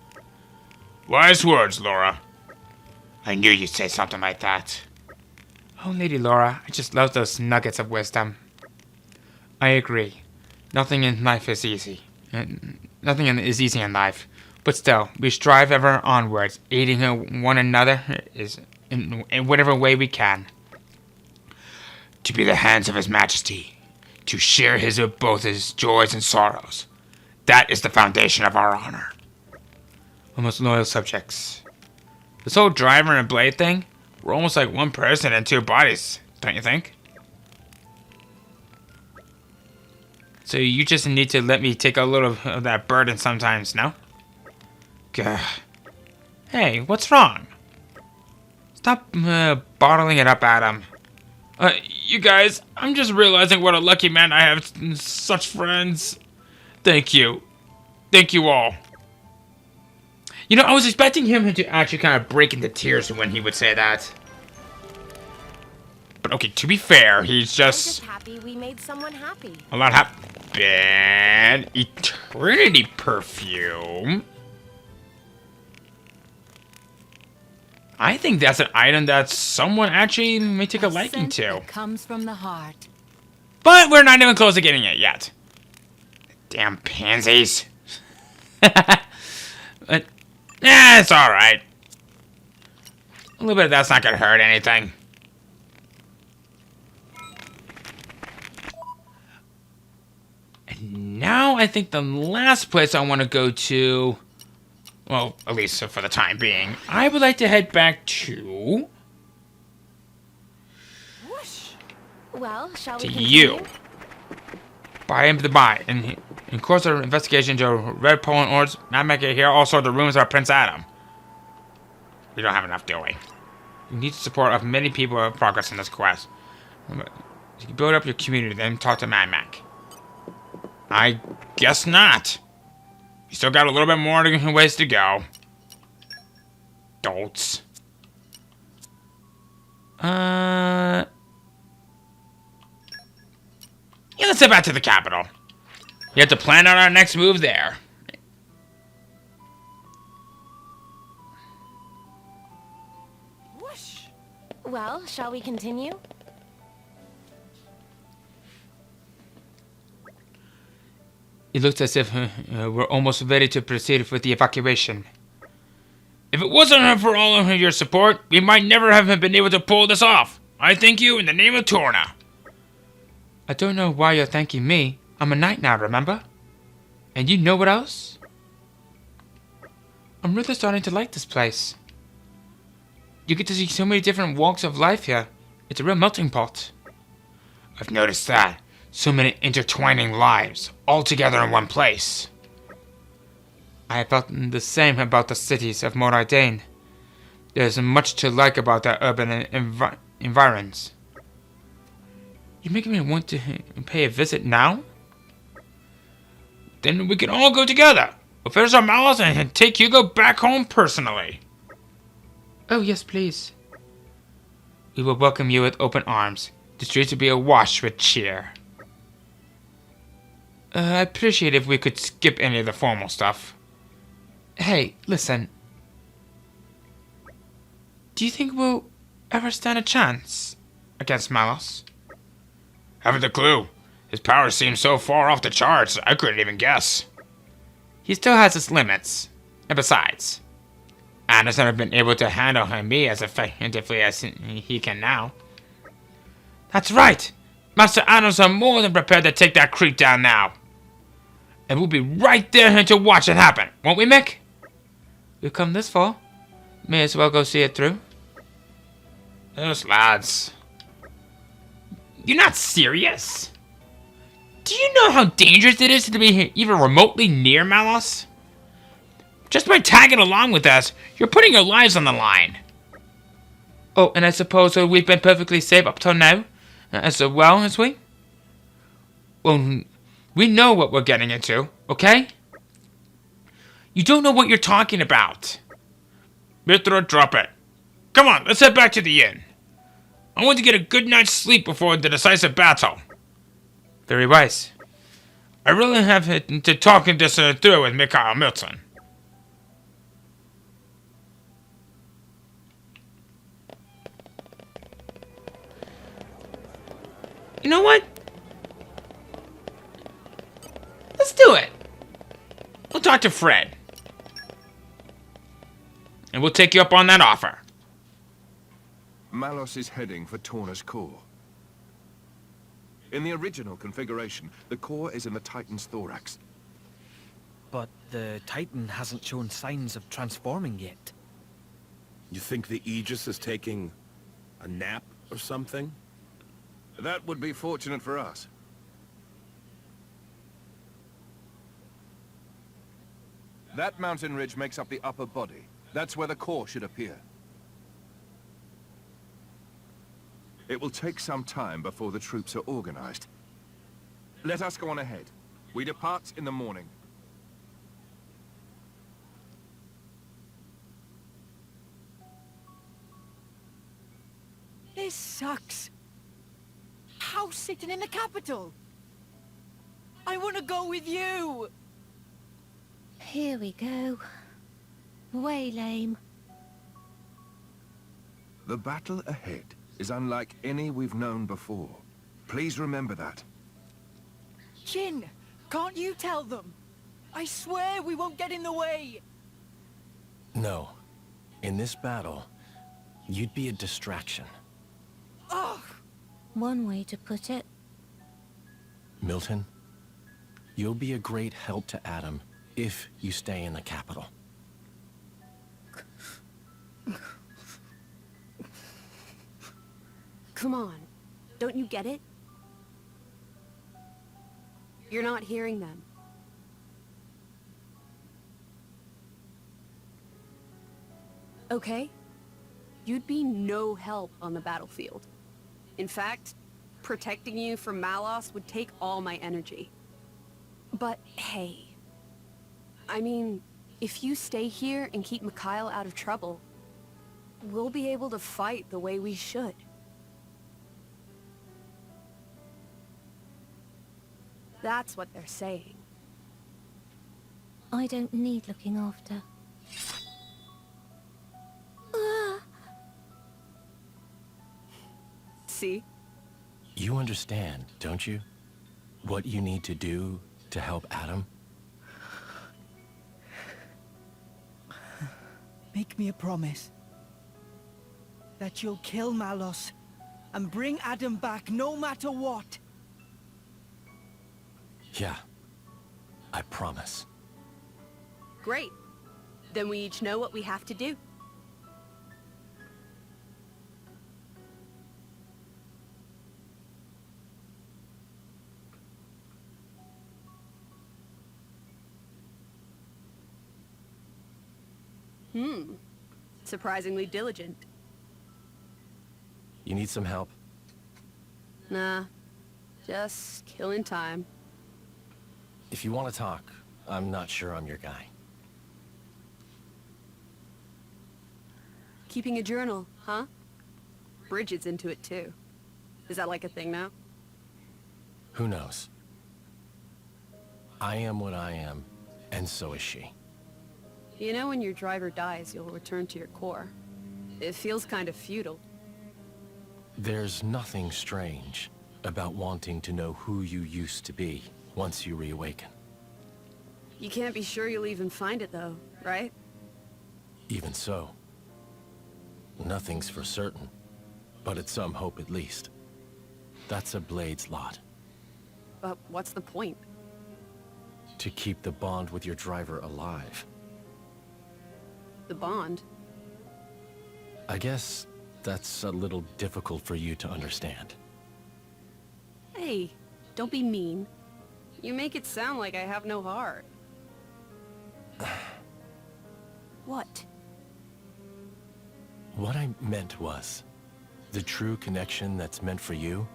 Wise words, Laura. I knew you'd say something like that. Oh, Lady Laura, I just love those nuggets of wisdom. I agree. Nothing in life is easy. Nothing is easy in life. But still, we strive ever onwards, aiding one another in whatever way we can. To be the hands of His Majesty, to share both his joys and sorrows. That is the foundation of our honor. Our most loyal subjects. This whole driver and blade thing, we're almost like one person and two bodies, don't you think? So you just need to let me take a little of that burden sometimes, no? Gah. Hey, what's wrong? Stop bottling it up, Adam. You guys, I'm just realizing what a lucky man I have such friends. Thank you. Thank you all. You know, I was expecting him to actually kind of break into tears when he would say that. Okay, to be fair, he's I'm just just happy we made someone happy. a lot happy. Eternity perfume. I think that's an item that someone actually may take a liking scent to. that comes from the heart. But we're not even close to getting it yet. Damn pansies. But, it's alright. A little bit of that's not gonna hurt anything. And now I think the last place I want to go to, well, at least for the time being, I would like to head back to Well, shall we to continue? you. By the by, in course of investigation into Red Poland Orders, not making here also the rumors about Prince Adam. We don't have enough, do we? You need the support of many people of progress in this quest. You can build up your community, then talk to Mad Mac. I guess not. You still got a little bit more ways to go. Dolts. Yeah, let's head back to the capital. We have to plan out our next move there. Well, shall we continue? It looks as if we're almost ready to proceed with the evacuation. If it wasn't for all of your support, we might never have been able to pull this off. I thank you in the name of Torna. I don't know why you're thanking me. I'm a knight now, remember? And you know what else? I'm really starting to like this place. You get to see so many different walks of life here. It's a real melting pot. I've noticed that. So many intertwining lives, all together in one place. I have felt the same about the cities of Moradane. There's much to like about their urban environs. You're making me want to pay a visit now? Then we can all go together. We'll finish our malice and take Hugo back home personally. Oh, yes, please. We will welcome you with open arms. The streets will be awash with cheer. I appreciate if we could skip any of the formal stuff. Hey, listen. Do you think we'll ever stand a chance against Malos? Haven't a clue. His powers seem so far off the charts, I couldn't even guess. He still has his limits. And besides, Anna's never been able to handle me as effectively as he can now. That's right! Master Adams are more than prepared to take that creep down now. And we'll be right there to watch it happen, won't we, Mick? We've come this far. May as well go see it through. Those lads. You're not serious? Do you know how dangerous it is to be even remotely near Malos? Just by tagging along with us, you're putting your lives on the line. Oh, and I suppose we've been perfectly safe up till now? As well as we? Well, we know what we're getting into, okay? You don't know what you're talking about. Mithra, drop it. Come on, let's head back to the inn. I want to get a good night's sleep before the decisive battle. Very wise. I really have to talk this through with Mikhail Milton. You know what? Let's do it. We'll talk to Fred. And we'll take you up on that offer. Malos is heading for Torna's core. In the original configuration, the core is in the Titan's thorax. But the Titan hasn't shown signs of transforming yet. You think the Aegis is taking a nap or something? That would be fortunate for us. That mountain ridge makes up the upper body. That's where the core should appear. It will take some time before the troops are organized. Let us go on ahead. We depart in the morning. This sucks. ghost sitting in the capital. I want to go with you. Here we go. Way lame. The battle ahead is unlike any we've known before. Please remember that. Jin, can't you tell them? I swear we won't get in the way. No. In this battle, you'd be a distraction. Ugh! One way to put it. Milton, you'll be a great help to Adam if you stay in the capital. Come on. Don't you get it? You're not hearing them. Okay? You'd be no help on the battlefield. In fact, protecting you from Malos would take all my energy. But hey... I mean, if you stay here and keep Mikhail out of trouble, we'll be able to fight the way we should. That's what they're saying. I don't need looking after. Ah! See? You understand, don't you? What you need to do to help Adam? Make me a promise. That you'll kill Malos and bring Adam back no matter what. Yeah. I promise. Great. Then we each know what we have to do. Surprisingly diligent. You need some help? Nah. Just killing time. If you want to talk, I'm not sure I'm your guy. Keeping a journal, huh? Bridget's into it too. Is that like a thing now? Who knows? I am what I am, and so is she. You know when your driver dies, you'll return to your core. It feels kind of futile. There's nothing strange about wanting to know who you used to be once you reawaken. You can't be sure you'll even find it though, right? Even so. Nothing's for certain, but it's some hope at least. That's a Blade's lot. But what's the point? To keep the bond with your driver alive. The bond? I guess that's a little difficult for you to understand. Hey, don't be mean. You make it sound like I have no heart. What? What I meant was, the true connection that's meant for you,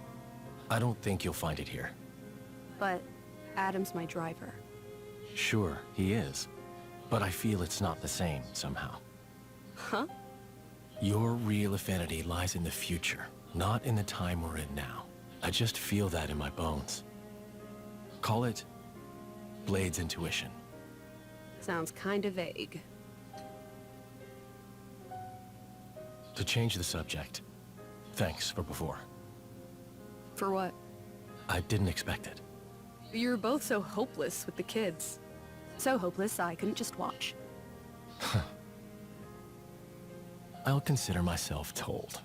I don't think you'll find it here. But Adam's my driver. Sure, he is. But I feel it's not the same, somehow. Huh? Your real affinity lies in the future, not in the time we're in now. I just feel that in my bones. Call it Blade's intuition. Sounds kinda vague. To change the subject, thanks for before. For what? I didn't expect it. You were both so hopeless with the kids. So hopeless I couldn't just watch. I'll consider myself told.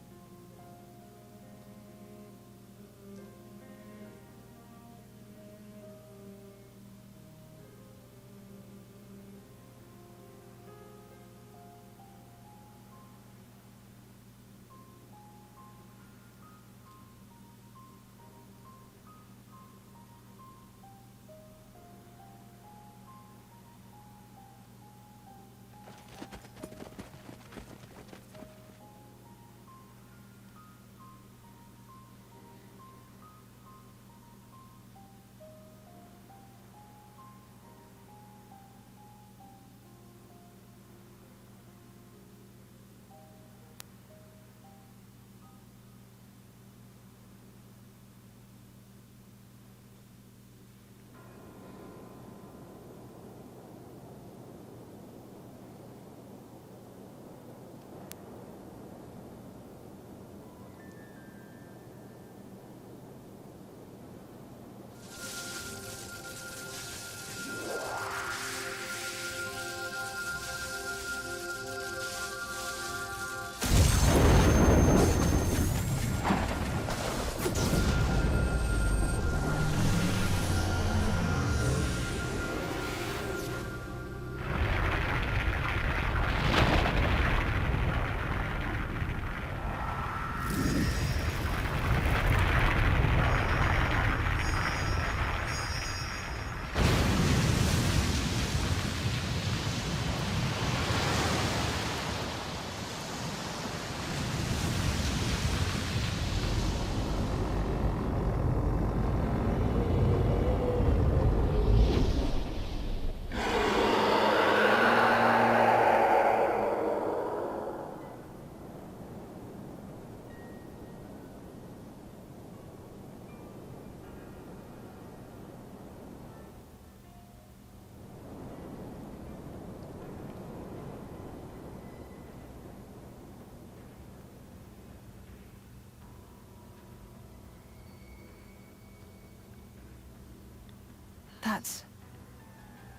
That's...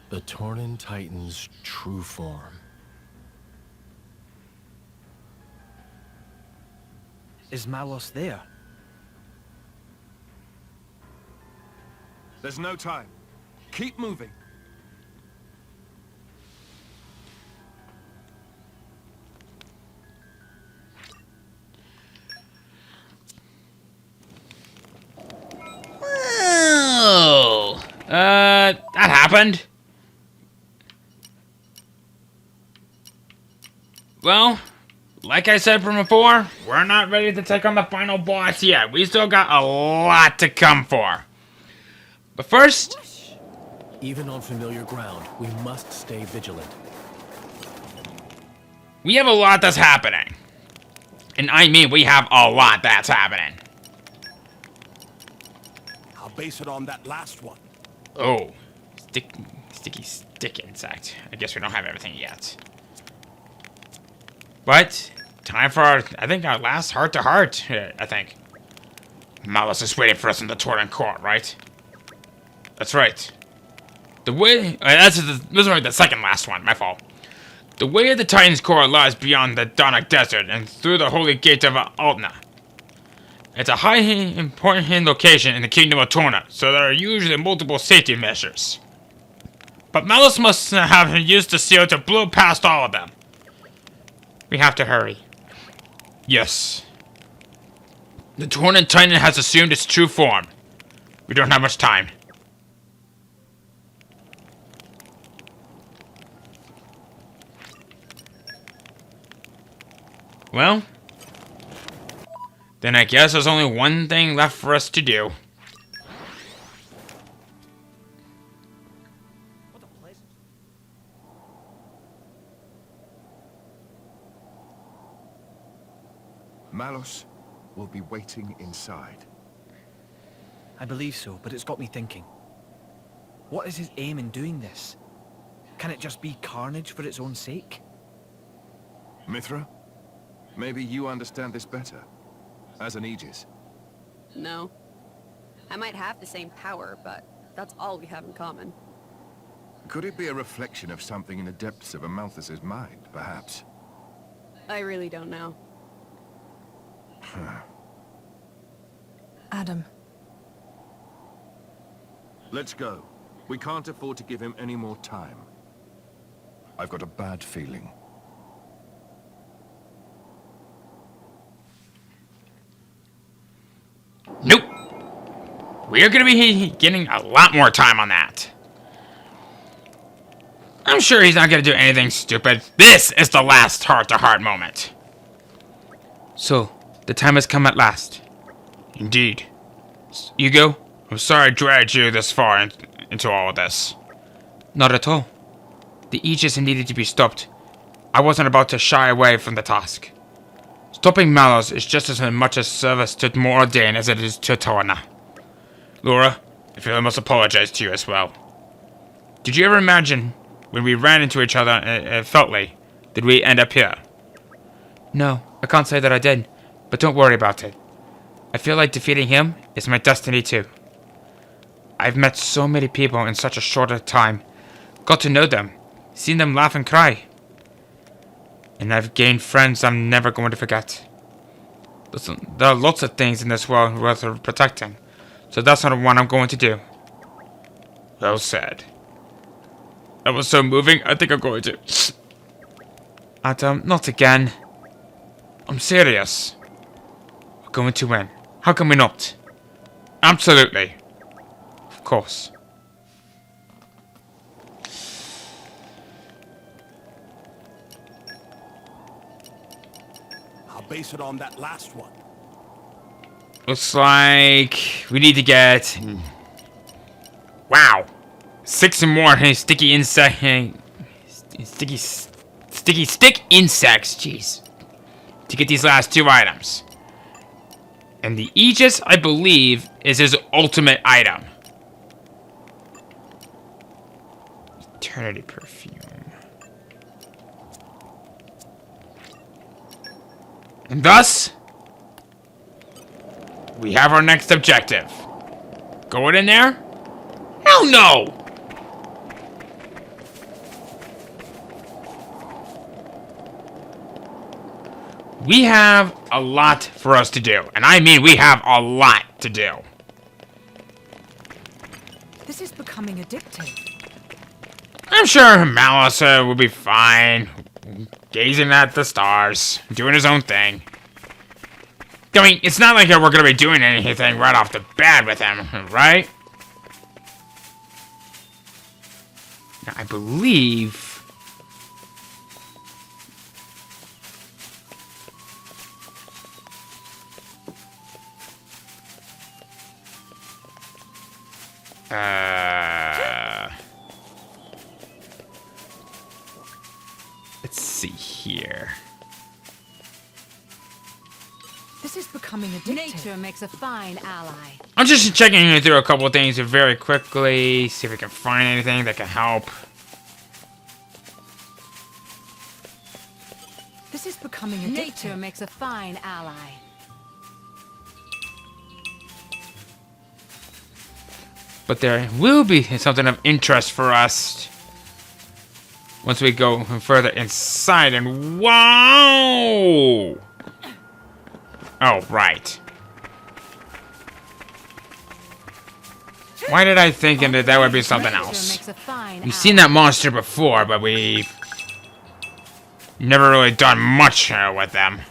The Tornan Titan's true form. Is Malos there? There's no time. Keep moving. Oh, that happened. Well, like I said from before, we're not ready to take on the final boss yet. We still got a lot to come for. But first... Even on familiar ground, we must stay vigilant. We have a lot that's happening. And I mean we have a lot that's happening. I'll base it on that last one. Oh, sticky stick insect. I guess we don't have everything yet. But, time for our, I think our last heart-to-heart, I think. Malos is waiting for us in the Torna court, right? That's right. The way, this is like the second last one, my fault. The way of the Titan's core lies beyond the Donok Desert and through the holy gate of Altna. It's a highly important location in the kingdom of Torna, so there are usually multiple safety measures. But Malos must have used the seal to blow past all of them. We have to hurry. Yes. The Torna Titan has assumed its true form. We don't have much time. Well, then I guess there's only one thing left for us to do. Malos will be waiting inside. I believe so, but it's got me thinking. What is his aim in doing this? Can it just be carnage for its own sake? Mithra, maybe you understand this better, as an Aegis. No. I might have the same power, but that's all we have in common. Could it be a reflection of something in the depths of Amalthus's mind, perhaps? I really don't know. Adam. Let's go. We can't afford to give him any more time. I've got a bad feeling. Nope. We're gonna be getting a lot more time on that. I'm sure he's not gonna do anything stupid. This is the last heart-to-heart moment. So, the time has come at last. Indeed. Hugo, I'm sorry I dragged you this far into all of this. Not at all. The Aegis needed to be stopped. I wasn't about to shy away from the task. Stopping Malos is just as much a service to Moradin as it is to Torna. Laura, I feel I must apologize to you as well. Did you ever imagine, when we ran into each other at Feltley, did we end up here? No, I can't say that I did, but don't worry about it. I feel like defeating him is my destiny too. I've met so many people in such a short time, got to know them, seen them laugh and cry. And I've gained friends I'm never going to forget. Listen, there are lots of things in this world worth protecting, so that's not one I'm going to do. Well said. That was so moving, I think I'm going to... Adam, not again. I'm serious. We're going to win. How can we not? Absolutely. Of course. I'll base it on that last one. Looks like we need to get... Wow. 6 more sticky insect... Sticky stick insects, jeez. To get these last 2 items. And the Aegis, I believe, is his ultimate item. Eternity perfume. And thus, we have our next objective. Going in there? Hell no! we have a lot for us to do. And I mean we have a lot to do. This is becoming addictive. I'm sure Malice will be fine. Gazing at the stars. Doing his own thing. I mean, it's not like we're going to be doing anything right off the bat with him, right? Now, I believe... Let's see here. This is becoming addictive. Nature makes a fine ally. I'm just checking through a couple of things very quickly, see if we can find anything that can help. This is becoming addictive. Nature makes a fine ally. But there will be something of interest for us once we go further inside. And wow! Oh, right. Why did I think that that would be something Nature else? makes a fine We've seen that monster before, but we've never really done much with them.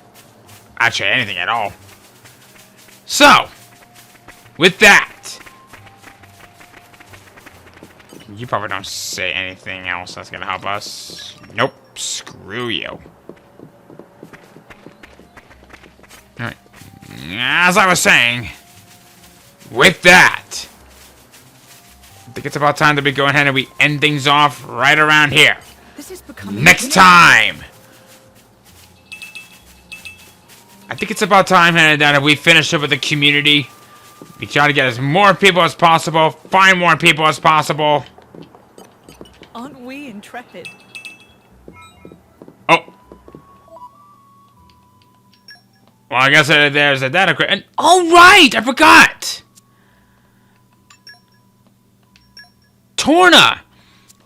Actually, anything at all. So, with that, you probably don't say anything else that's gonna help us. Nope, screw you. Alright. As I was saying, with that, I think it's about time that we go ahead and we end things off right around here. This is becoming Next addictive. time! I think it's about time that we finish up with the community. We try to get as more people as possible, find more people as possible. Aren't we intrepid? Oh. Well, I guess there's a data crate. And oh, right! I forgot! Torna!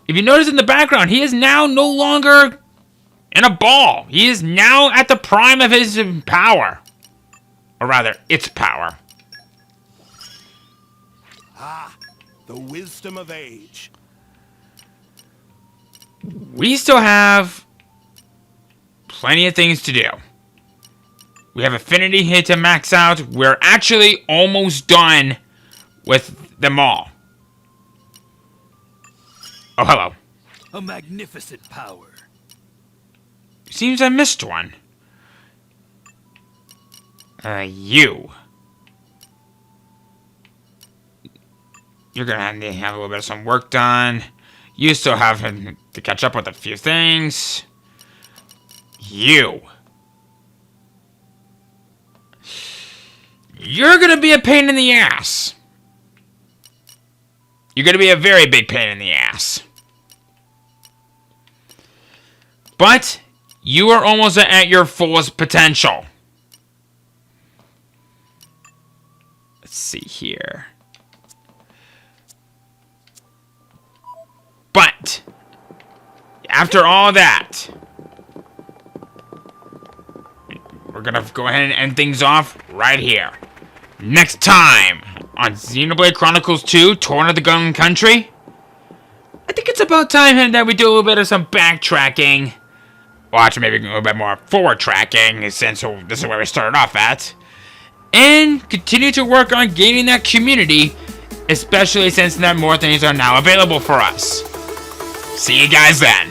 If you notice in the background, he is now no longer in a ball. He is now at the prime of his power. Or rather, its power. Ah, the wisdom of age. We still have plenty of things to do. We have affinity here to max out. We're actually almost done with them all. Oh, hello. A magnificent power. Seems I missed one. You. You're gonna need to have a little bit of some work done. You still have to catch up with a few things. You. You're gonna be a pain in the ass. You're gonna be a very big pain in the ass. But you are almost at your fullest potential. Let's see here. But after all that, we're gonna go ahead and end things off right here. Next time on Xenoblade Chronicles 2, Torna the Gun Country, I think it's about time that we do a little bit of some backtracking. Well, actually, maybe a little bit more forward tracking, since this is where we started off at. And continue to work on gaining that community, especially since that more things are now available for us. See you guys then.